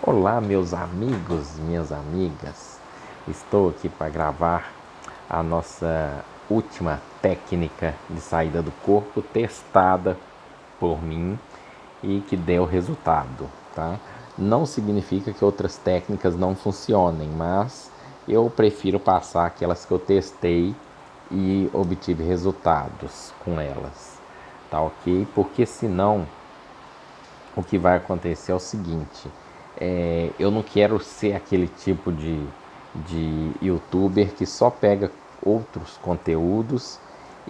Olá, meus amigos, minhas amigas. Estou aqui para gravar a nossa última técnica de saída do corpo testada por mim e que deu resultado, tá? Não significa que outras técnicas não funcionem, mas eu prefiro passar aquelas que eu testei e obtive resultados com elas, tá ok? Porque senão o que vai acontecer é o seguinte: eu não quero ser aquele tipo de youtuber que só pega outros conteúdos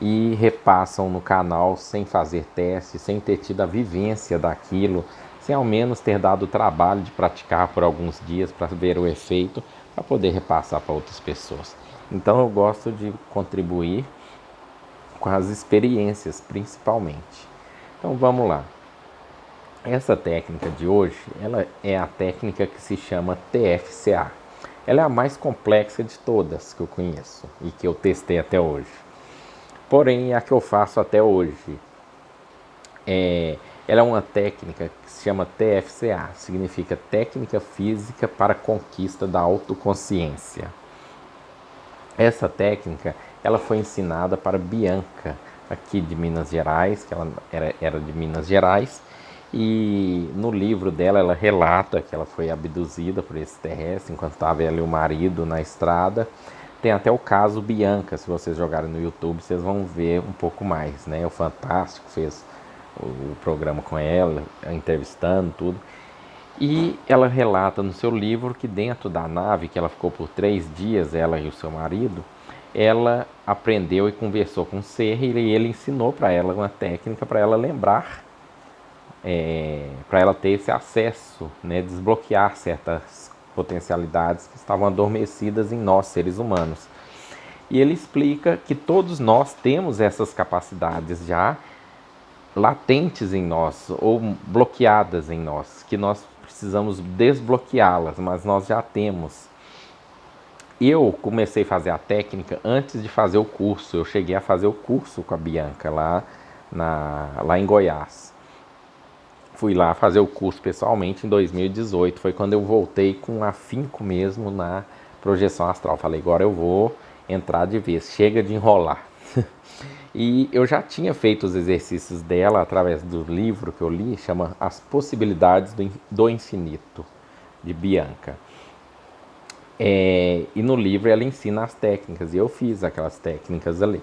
e repassam no canal sem fazer teste, sem ter tido a vivência daquilo, sem ao menos ter dado o trabalho de praticar por alguns dias para ver o efeito, para poder repassar para outras pessoas. Então eu gosto de contribuir com as experiências, principalmente. Então vamos lá. Essa técnica de hoje, ela é a técnica que se chama TFCA. Ela é a mais complexa de todas que eu conheço e que eu testei até hoje. Porém, é a que eu faço até hoje. Ela é uma técnica que se chama TFCA, significa Técnica Física para a Conquista da Autoconsciência. Essa técnica, ela foi ensinada para Bianca, aqui de Minas Gerais, que ela era de Minas Gerais, e no livro dela ela relata que ela foi abduzida por esse terrestre enquanto estava ela e o marido na estrada. Tem até o caso Bianca, se vocês jogarem no YouTube, vocês vão ver um pouco mais, né? O Fantástico fez o programa com ela, entrevistando tudo. E ela relata no seu livro que dentro da nave, que ela ficou por 3 dias, ela e o seu marido, ela aprendeu e conversou com o ser e ele ensinou para ela uma técnica para ela lembrar, para ela ter esse acesso, né, desbloquear certas potencialidades que estavam adormecidas em nós, seres humanos. E ele explica que todos nós temos essas capacidades já latentes em nós ou bloqueadas em nós, que nós precisamos desbloqueá-las, mas nós já temos. Eu comecei a fazer a técnica antes de fazer o curso. Eu cheguei a fazer o curso com a Bianca lá em Goiás. Fui lá fazer o curso pessoalmente em 2018. Foi quando eu voltei com afinco mesmo na projeção astral. Falei, agora eu vou entrar de vez, chega de enrolar. E eu já tinha feito os exercícios dela através do livro que eu li, chama As Possibilidades do Infinito, de Bianca. E no livro ela ensina as técnicas, e eu fiz aquelas técnicas ali.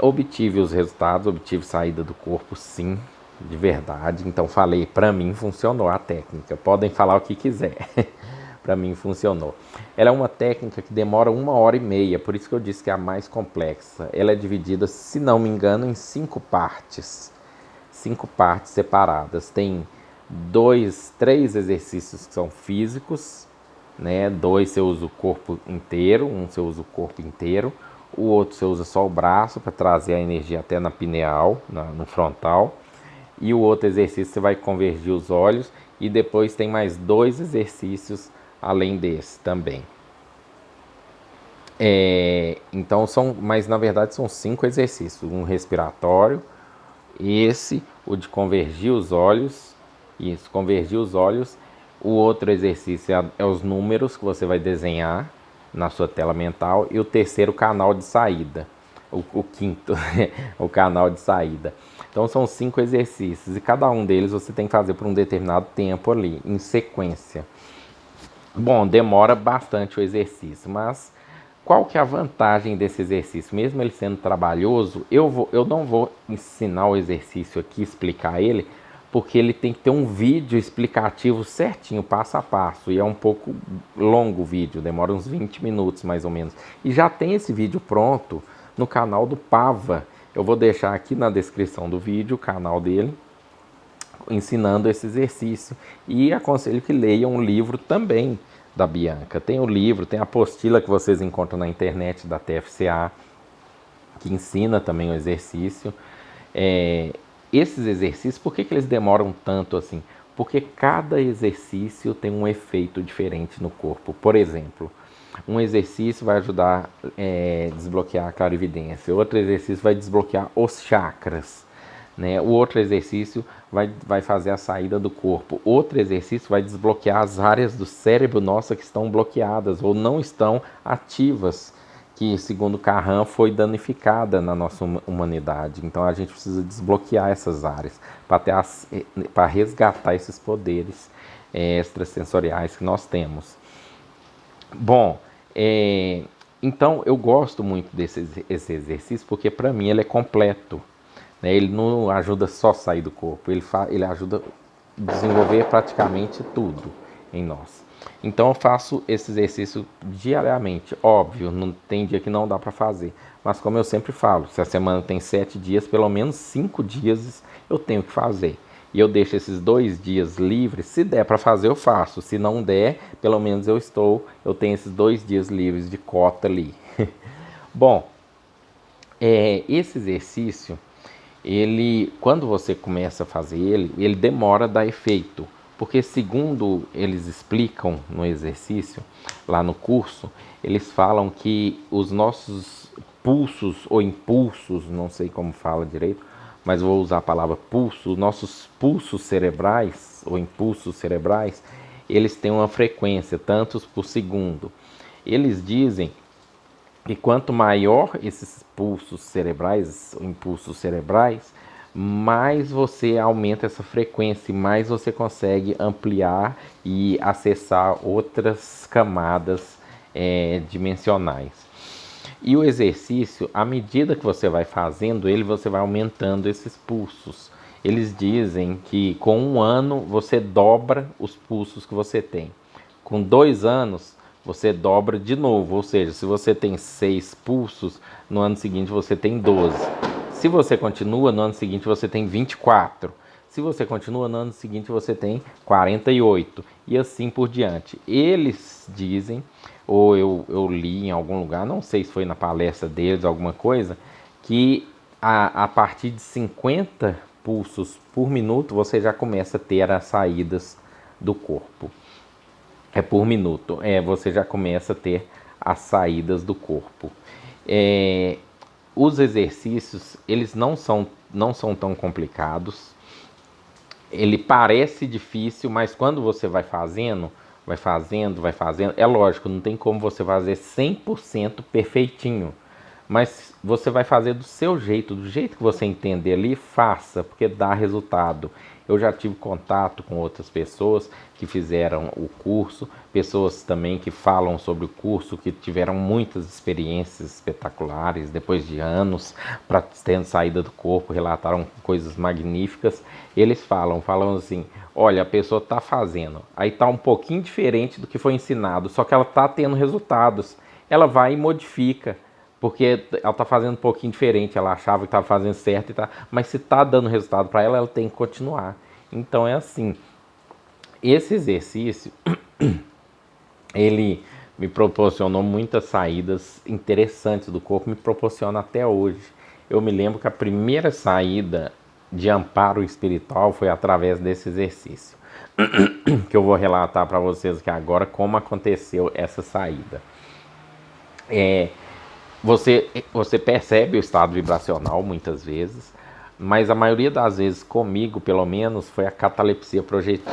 Obtive os resultados, obtive saída do corpo, sim, de verdade. Então falei, para mim funcionou a técnica. Podem falar o que quiser. Para mim funcionou. Ela é uma técnica que demora 1h30, por isso que eu disse que é a mais complexa. Ela é dividida, se não me engano, em 5 partes. 5 partes separadas. Tem 3 exercícios que são físicos, né? 2 você usa o corpo inteiro, um você usa o corpo inteiro. O outro você usa só o braço para trazer a energia até na pineal, no frontal. E o outro exercício você vai convergir os olhos. E depois tem mais 2 exercícios além desse também. Então mas na verdade são 5 exercícios. Um respiratório, o de convergir os olhos. Isso, convergir os olhos. O outro exercício é os números que você vai desenhar na sua tela mental. E o terceiro, canal de saída. O quinto, o canal de saída. Então são 5 exercícios e cada um deles você tem que fazer por um determinado tempo ali, em sequência. Bom, demora bastante o exercício, mas qual que é a vantagem desse exercício? Mesmo ele sendo trabalhoso, eu não vou ensinar o exercício aqui, explicar ele, porque ele tem que ter um vídeo explicativo certinho, passo a passo, e é um pouco longo o vídeo, demora uns 20 minutos mais ou menos. E já tem esse vídeo pronto no canal do Pava. Eu vou deixar aqui na descrição do vídeo o canal dele, ensinando esse exercício. E aconselho que leiam um livro também da Bianca. Tem o livro, tem a apostila que vocês encontram na internet da TFCA, que ensina também o exercício. Esses exercícios, por que eles demoram tanto assim? Porque cada exercício tem um efeito diferente no corpo. Por exemplo, um exercício vai ajudar a desbloquear a clarividência, outro exercício vai desbloquear os chakras, né? O outro exercício vai fazer a saída do corpo. Outro exercício vai desbloquear as áreas do cérebro nossa que estão bloqueadas ou não estão ativas, que, segundo Carran, foi danificada na nossa humanidade. Então a gente precisa desbloquear essas áreas para resgatar esses poderes extrasensoriais que nós temos. Bom, então eu gosto muito desse exercício porque para mim ele é completo, né? Ele não ajuda só a sair do corpo, ele ajuda a desenvolver praticamente tudo em nós. Então eu faço esse exercício diariamente. Óbvio, não tem dia que não dá para fazer, mas como eu sempre falo, se a semana tem 7 dias, pelo menos 5 dias eu tenho que fazer. E eu deixo esses 2 dias livres. Se der para fazer, eu faço. Se não der, pelo menos eu tenho esses 2 dias livres de cota ali. Bom, esse exercício, quando você começa a fazer ele demora a dar efeito. Porque segundo eles explicam no exercício, lá no curso, eles falam que os nossos pulsos ou impulsos, não sei como fala direito, mas vou usar a palavra pulso, os nossos pulsos cerebrais ou impulsos cerebrais, eles têm uma frequência, tantos por segundo. Eles dizem que quanto maior esses pulsos cerebrais, impulsos cerebrais, mais você aumenta essa frequência, mais você consegue ampliar e acessar outras camadas dimensionais. E o exercício, à medida que você vai fazendo ele, você vai aumentando esses pulsos. Eles dizem que com 1 ano você dobra os pulsos que você tem. Com 2 anos você dobra de novo, ou seja, se você tem 6 pulsos, no ano seguinte você tem 12. Se você continua, no ano seguinte você tem 24. Se você continua, no ano seguinte você tem 48. E assim por diante. Eles dizem, ou eu li em algum lugar, não sei se foi na palestra deles, alguma coisa, que a partir de 50 pulsos por minuto você já começa a ter as saídas do corpo. Por minuto. Você já começa a ter as saídas do corpo. Os exercícios, eles não são tão complicados. Ele parece difícil, mas quando você vai fazendo, é lógico, não tem como você fazer 100% perfeitinho. Mas você vai fazer do seu jeito, do jeito que você entender ali, faça, porque dá resultado. Eu já tive contato com outras pessoas que fizeram o curso, pessoas também que falam sobre o curso, que tiveram muitas experiências espetaculares depois de anos, tendo saída do corpo, relataram coisas magníficas. Eles falam assim, olha, a pessoa está fazendo, aí está um pouquinho diferente do que foi ensinado, só que ela está tendo resultados. Ela vai e modifica, porque ela está fazendo um pouquinho diferente, ela achava que estava fazendo certo, mas se está dando resultado para ela, ela tem que continuar. Então é assim, esse exercício, ele me proporcionou muitas saídas interessantes do corpo, me proporciona até hoje. Eu me lembro que a primeira saída de amparo espiritual foi através desse exercício, que eu vou relatar para vocês aqui agora como aconteceu essa saída. Você percebe o estado vibracional muitas vezes, mas a maioria das vezes, comigo pelo menos, foi a catalepsia projetiva.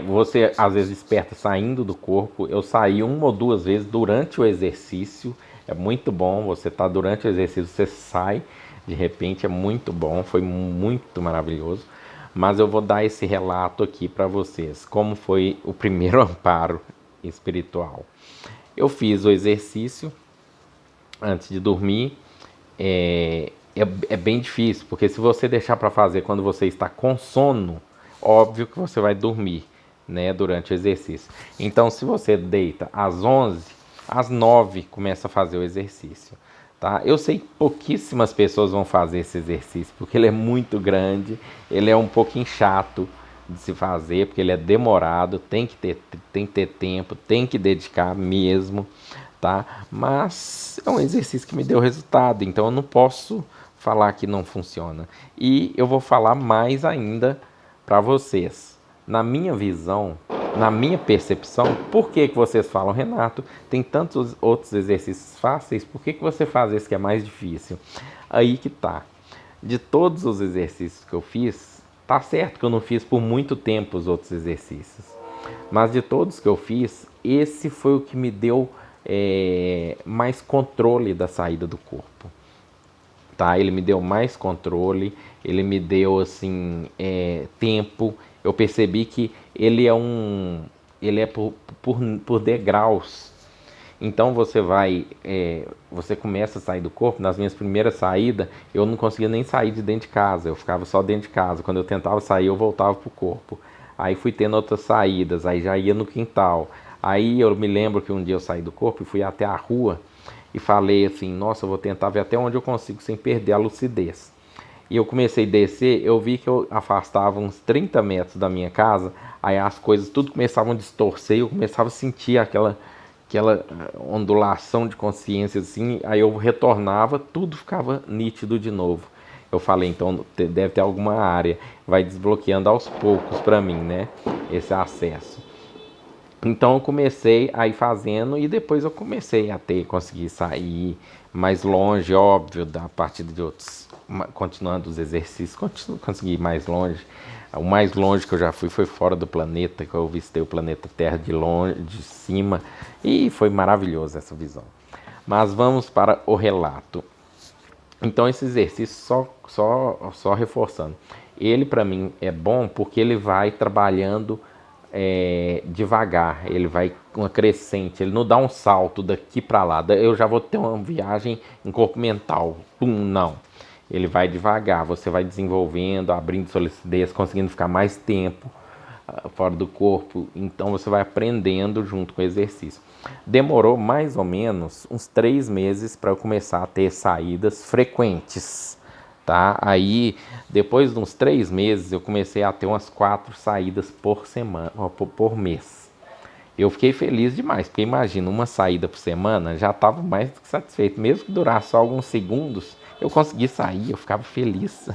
Você às vezes desperta saindo do corpo. Eu saí 1 ou 2 vezes durante o exercício. É muito bom, você tá durante o exercício, você sai, de repente é muito bom, foi muito maravilhoso. Mas eu vou dar esse relato aqui para vocês, como foi o primeiro amparo espiritual. Eu fiz o exercício antes de dormir. É bem difícil, porque se você deixar para fazer quando você está com sono, óbvio que você vai dormir, né, durante o exercício. Então, se você deita às 11, às 9 começa a fazer o exercício, tá? Eu sei que pouquíssimas pessoas vão fazer esse exercício, porque ele é muito grande, ele é um pouquinho chato de se fazer, porque ele é demorado, tem que ter tempo, tem que dedicar mesmo, tá? Mas é um exercício que me deu resultado, então eu não posso falar que não funciona. E eu vou falar mais ainda para vocês. Na minha visão, na minha percepção, por que vocês falam, Renato, tem tantos outros exercícios fáceis, por que você faz esse que é mais difícil? Aí que tá. de todos os exercícios que eu fiz, tá certo que eu não fiz por muito tempo os outros exercícios, mas de todos que eu fiz, esse foi o que me deu mais controle da saída do corpo. Tá? Ele me deu mais controle, ele me deu assim tempo. Eu percebi que ele é por degraus. Então você começa a sair do corpo. Nas minhas primeiras saídas, eu não conseguia nem sair de dentro de casa, eu ficava só dentro de casa. Quando eu tentava sair, eu voltava pro corpo. Aí fui tendo outras saídas, aí já ia no quintal. Aí eu me lembro que um dia eu saí do corpo e fui até a rua e falei assim, nossa, eu vou tentar ver até onde eu consigo sem perder a lucidez. E eu comecei a descer, eu vi que eu afastava uns 30 metros da minha casa, aí as coisas tudo começavam a distorcer, eu começava a sentir aquela ondulação de consciência assim, aí eu retornava, tudo ficava nítido de novo. Eu falei, então deve ter alguma área, vai desbloqueando aos poucos para mim, né, esse acesso. Então eu comecei a ir fazendo e depois eu comecei a conseguir sair mais longe, óbvio, da partir de outros, continuando os exercícios, consegui ir mais longe. O mais longe que eu já fui foi fora do planeta, que eu visitei o planeta Terra de longe, de cima, e foi maravilhoso essa visão. Mas vamos para o relato. Então esse exercício, só reforçando, ele para mim é bom porque ele vai trabalhando devagar, ele vai uma crescente, ele não dá um salto daqui para lá, eu já vou ter uma viagem em corpo mental, pum, não. Ele vai devagar, você vai desenvolvendo, abrindo sua lucidez, conseguindo ficar mais tempo fora do corpo, então você vai aprendendo junto com o exercício. Demorou mais ou menos uns 3 meses para eu começar a ter saídas frequentes. Tá? Aí, depois de uns 3 meses, eu comecei a ter umas 4 saídas por semana, por mês. Eu fiquei feliz demais, porque imagina, uma saída por semana já estava mais do que satisfeito. Mesmo que durasse só alguns segundos, eu consegui sair, eu ficava feliz.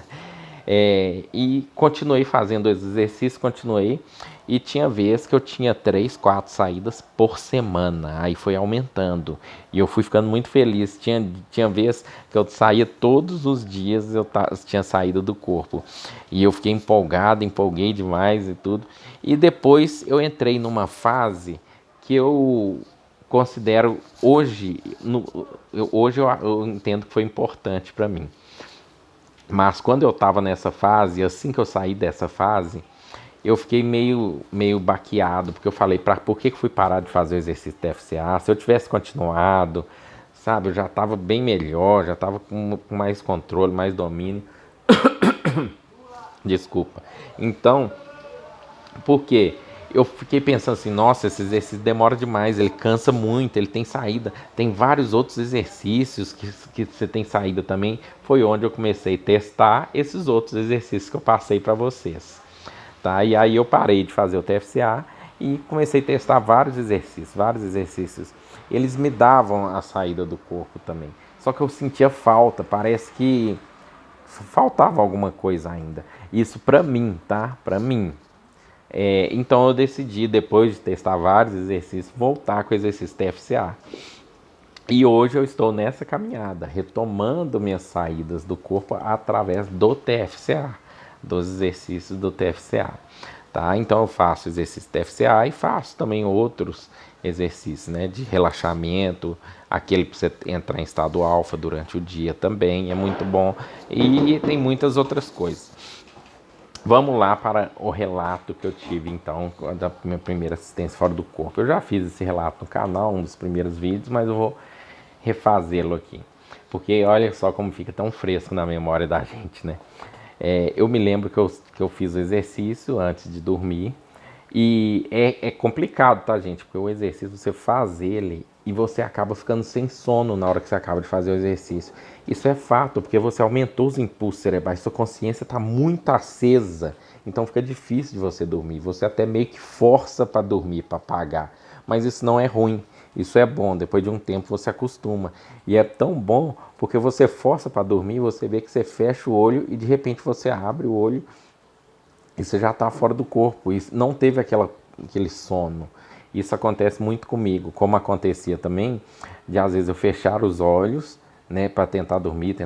E continuei fazendo os exercícios, continuei. E tinha vezes que eu tinha 3, 4 saídas por semana. Aí foi aumentando. E eu fui ficando muito feliz. Tinha vezes que eu saía todos os dias, eu tinha saído do corpo. E eu fiquei empolgado, empolguei demais e tudo. E depois eu entrei numa fase que eu considero hoje, eu entendo que foi importante para mim. Mas quando eu estava nessa fase, assim que eu saí dessa fase, eu fiquei meio baqueado, porque eu falei, por que fui parar de fazer o exercício do FCA? Se eu tivesse continuado, sabe, eu já estava bem melhor, já estava com mais controle, mais domínio. Desculpa. Então, por quê? Eu fiquei pensando assim, nossa, esse exercício demora demais, ele cansa muito, ele tem saída. Tem vários outros exercícios que você tem saída também. Foi onde eu comecei a testar esses outros exercícios que eu passei para vocês. Tá? E aí eu parei de fazer o TFCA e comecei a testar vários exercícios. Eles me davam a saída do corpo também. Só que eu sentia falta, parece que faltava alguma coisa ainda. Isso para mim, tá? Para mim. Então eu decidi, depois de testar vários exercícios, voltar com o exercício TFCA. E hoje eu estou nessa caminhada, retomando minhas saídas do corpo através do TFCA, dos exercícios do TFCA. Tá? Então eu faço exercício TFCA e faço também outros exercícios, né, de relaxamento, aquele para você entrar em estado alfa durante o dia também, é muito bom. E tem muitas outras coisas. Vamos lá para o relato que eu tive, então, da minha primeira assistência fora do corpo. Eu já fiz esse relato no canal, um dos primeiros vídeos, mas eu vou refazê-lo aqui. Porque olha só como fica tão fresco na memória da gente, né? Eu me lembro que eu fiz o exercício antes de dormir. E é complicado, tá, gente? Porque o exercício, você faz ele e você acaba ficando sem sono na hora que você acaba de fazer o exercício. Isso é fato, porque você aumentou os impulsos cerebrais, sua consciência está muito acesa, então fica difícil de você dormir. Você até meio que força para dormir, para apagar. Mas isso não é ruim, isso é bom. Depois de um tempo você acostuma. E é tão bom porque você força para dormir, você vê que você fecha o olho e de repente você abre o olho e você já está fora do corpo. E não teve aquele sono. Isso acontece muito comigo, como acontecia também, de às vezes eu fechar os olhos, né, para tentar dormir,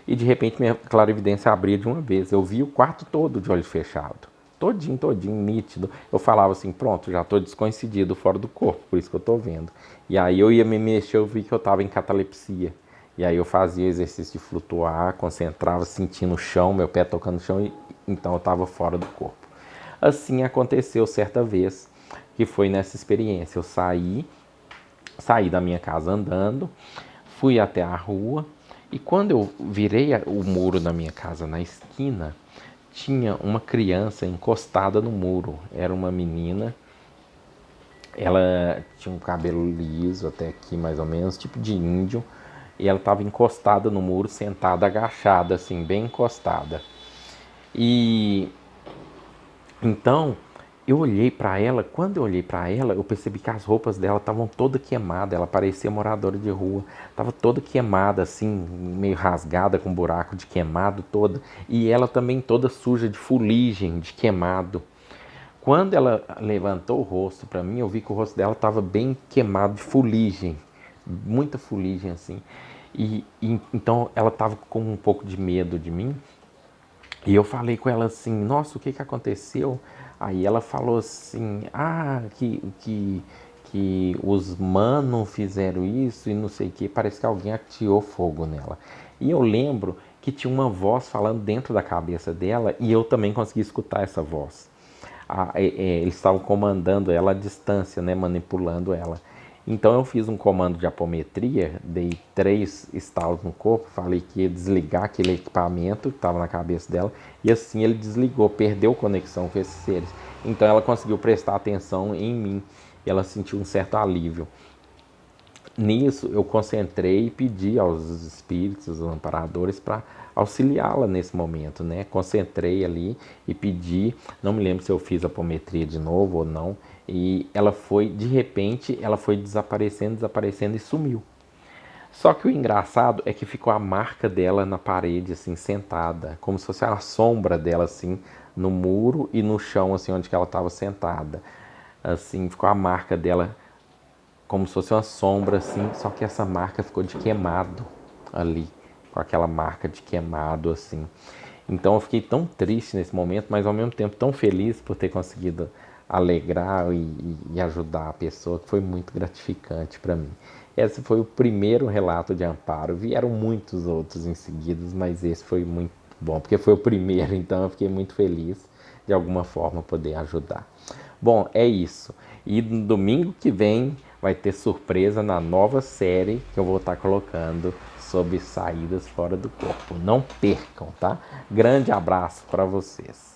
e de repente minha clarividência abria de uma vez. Eu vi o quarto todo de olho fechado, todinho, nítido. Eu falava assim, pronto, já estou descoincidido fora do corpo, por isso que eu estou vendo. E aí eu ia me mexer, eu vi que eu estava em catalepsia. E aí eu fazia exercício de flutuar, concentrava, sentindo o chão, meu pé tocando no chão, e então eu estava fora do corpo. Assim aconteceu certa vez, que foi nessa experiência. Eu saí da minha casa andando, fui até a rua, e quando eu virei o muro da minha casa na esquina, tinha uma criança encostada no muro. Era uma menina, ela tinha um cabelo liso até aqui mais ou menos, tipo de índio, e ela estava encostada no muro, sentada, agachada, assim, bem encostada. E então eu olhei para ela, quando eu olhei para ela, eu percebi que as roupas dela estavam toda queimada, ela parecia moradora de rua, estava toda queimada assim, meio rasgada com buraco de queimado toda, e ela também toda suja de fuligem, de queimado. Quando ela levantou o rosto para mim, eu vi que o rosto dela estava bem queimado de fuligem, muita fuligem assim. E então ela estava com um pouco de medo de mim. E eu falei com ela assim, nossa, o que que aconteceu? Aí ela falou assim, que os manos fizeram isso e não sei o que, parece que alguém atirou fogo nela. E eu lembro que tinha uma voz falando dentro da cabeça dela e eu também consegui escutar essa voz. Eles estavam comandando ela à distância, né, manipulando ela. Então eu fiz um comando de apometria, dei 3 estalos no corpo, falei que ia desligar aquele equipamento que estava na cabeça dela, e assim ele desligou, perdeu conexão com esses seres. Então ela conseguiu prestar atenção em mim, e ela sentiu um certo alívio. Nisso eu concentrei e pedi aos espíritos, aos amparadores, para auxiliá-la nesse momento, né? Concentrei ali e pedi, não me lembro se eu fiz a apometria de novo ou não, e ela foi, de repente, ela foi desaparecendo e sumiu. Só que o engraçado é que ficou a marca dela na parede, assim, sentada, como se fosse a sombra dela, assim, no muro e no chão, assim, onde que ela estava sentada. Assim, ficou a marca dela como se fosse uma sombra assim, só que essa marca ficou de queimado ali, com aquela marca de queimado assim. Então eu fiquei tão triste nesse momento, mas ao mesmo tempo tão feliz por ter conseguido alegrar e ajudar a pessoa, que foi muito gratificante para mim. Esse foi o primeiro relato de amparo. Vieram muitos outros em seguida, mas esse foi muito bom, porque foi o primeiro, então eu fiquei muito feliz de alguma forma poder ajudar. Bom, é isso. E no domingo que vem vai ter surpresa na nova série que eu vou estar colocando sobre saídas fora do corpo. Não percam, tá? Grande abraço para vocês.